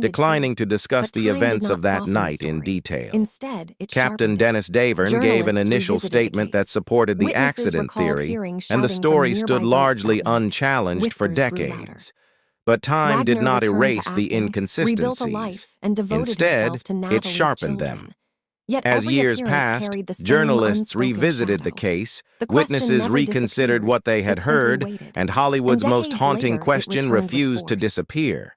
declining to discuss But the time did events not of that soften the night in story. detail. Instead, it Captain sharpened it. Dennis Davern gave an Journalists initial revisited the statement that case. supported the Witnesses accident recalled theory, hearing and the shouting from story nearby stood boats largely that night. unchallenged for Whispers grew louder. decades. But time did Wagner not returned to erase the acting, rebuilt a inconsistencies. life, and devoted Instead, himself to it Natalie's sharpened children. them. Yet As every years appearance passed, carried the same journalists unspoken revisited the shadow. case, The question witnesses never reconsidered disappeared. what they It had simply heard, waited. and Hollywood's most decades haunting later, it question returned with refused to force. disappear.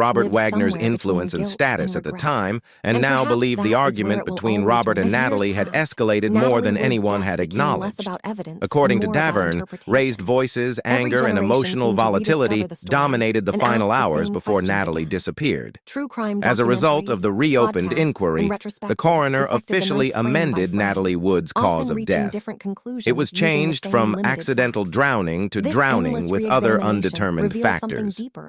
Robert lives Wagner's somewhere between influence and guilt status and at the regret. time, and And now perhaps believed that the is where argument it will between always Robert run. and As years Natalie had passed, escalated more Natalie than Wood's anyone death had became less acknowledged. about evidence According and to more about Davern, interpretation. raised voices, Every anger, and generation emotional seemed to volatility rediscover the story dominated the and final ask the hours same before questions Natalie again. disappeared. True crime As a result of documentaries, the reopened podcasts, inquiry, and the retrospectives coroner dissected the officially night frame by amended frame, Natalie Wood's cause often of reaching death. different conclusions It was using the changed same from limited accidental facts. drowning to This drowning endless with other re-examination undetermined reveals something factors. deeper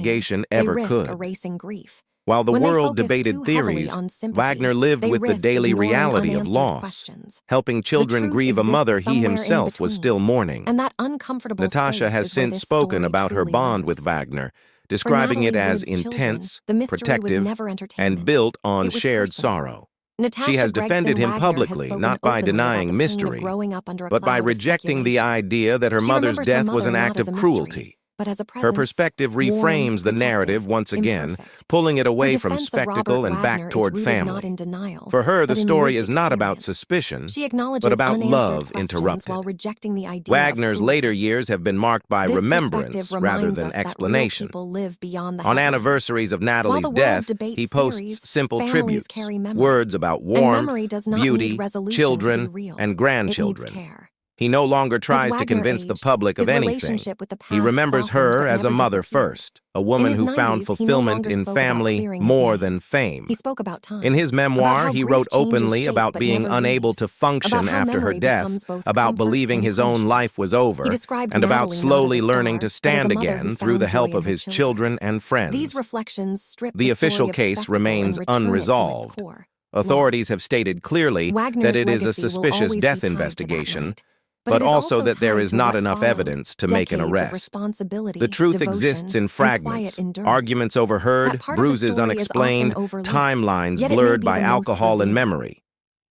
investigation They ever risk could. erasing grief. While the When they world focus debated too heavily theories, on sympathy, Wagner lived they with the risk daily ignoring reality of unanswered loss, questions. helping children truth grieve a exists mother he somewhere in himself was between. still mourning. And that uncomfortable Natasha space has is where since this spoken story about her truly bond lives. with Wagner, For describing it Natalie as Wood's children, intense, the mystery was protective, never entertainment. and built on It was shared personal. sorrow. Natasha She has defended Gregson him Wagner has publicly, spoken not by openly about denying the pain mystery, of growing up under a but by cloud of rejecting the speculation. idea that her She mother's remembers her death was mother an not act as of a mystery, cruelty. but as a Her presence, perspective warm, reframes the protective, narrative once again, imperfect. pulling it Her away from defense of spectacle Robert and Wagner back is toward rooted not family. in denial, For her, but the in story lived is not about experience. suspicion, She acknowledges but about unanswered love questions interrupted. while rejecting the idea Wagner's of later cruelty. years have been marked by This remembrance perspective rather reminds than us that real explanation. people live beyond the On headlines. anniversaries of While Natalie's the world death, debates he posts theories, simple families tributes, carry memory. words about And warmth, memory does not beauty, need resolution children, to be real. and It needs grandchildren. care. He no longer As tries to Wagner convince the aged, public of his anything. relationship with the He past remembers softened her but as a never mother disappeared. first, a woman In his who found 90s, he no fulfillment longer in spoke about family clearing his more name. than fame. He spoke about time. In his About memoir, how he grief wrote changes openly shape about but being never unable leaves. to function About how after her memory death, becomes both about comfort believing and his own punishment. life was over, He described and about Natalie slowly not as a learning star, to but as a stand mother who again through found the joy help in of her his children. children and friends. These reflections strip The the official story of case spectacle remains and return it to its unresolved. core. Authorities Loss. have stated clearly Wagner's that it is a legacy will suspicious always death be tied to that investigation, night. but it is also that there tied is to not what enough followed, evidence to make an decades of arrest. responsibility, The truth devotion, exists in and fragments, quiet endurance. arguments That overheard, part of the bruises story is often unexplained, overlooked, timelines yet it may blurred be by the most alcohol and revealing. memory.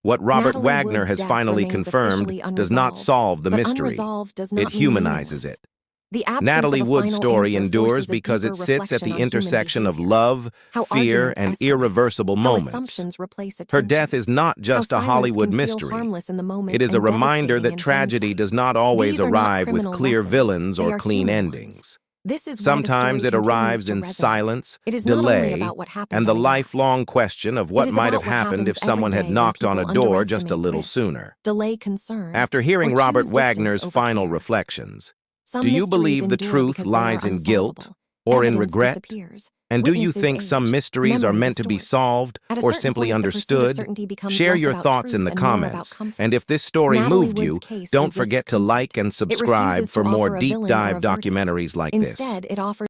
What Robert Natalie Wagner Wood's has death finally remains confirmed officially does not unresolved, solve the but mystery. unresolved does It not mean humanizes meaningless. it. The absence Natalie of a Wood's final story answer endures forces a because deeper it sits at reflection the on human intersection of behavior. love, How fear, arguments and escalate, irreversible how moments. assumptions replace Her attention, death is not just how a silence Hollywood can feel mystery. harmless in the moment It is a and reminder devastating that in tragedy hindsight. does not always These are not arrive with criminal clear lessons, villains they or are clean human endings. ones. This is why the Sometimes story it continues arrives to in resonate. silence, It is not only delay, about what happened and the that we lost. lifelong question of It what is might about have what happened if happens every someone had day when knocked on people a door just a underestimate little risk, sooner. delay concern, After hearing or Robert choose distance Wagner's over final care. reflections, Some do you mysteries believe the endure truth because they are lies in guilt unsolvable. or in Evidence regret? disappears. And do you Witnesses think some age. mysteries are Memory meant to be distorts. solved At a or certain simply point, the pursuit of understood? certainty becomes Share less your about thoughts in truth the and more about comments. comfort. And if this story Natalie moved Wood's you, case don't resists forget to comfort. like and It subscribe refuses for to more offer a deep villain or dive a verdict. documentaries like this. Instead, it offers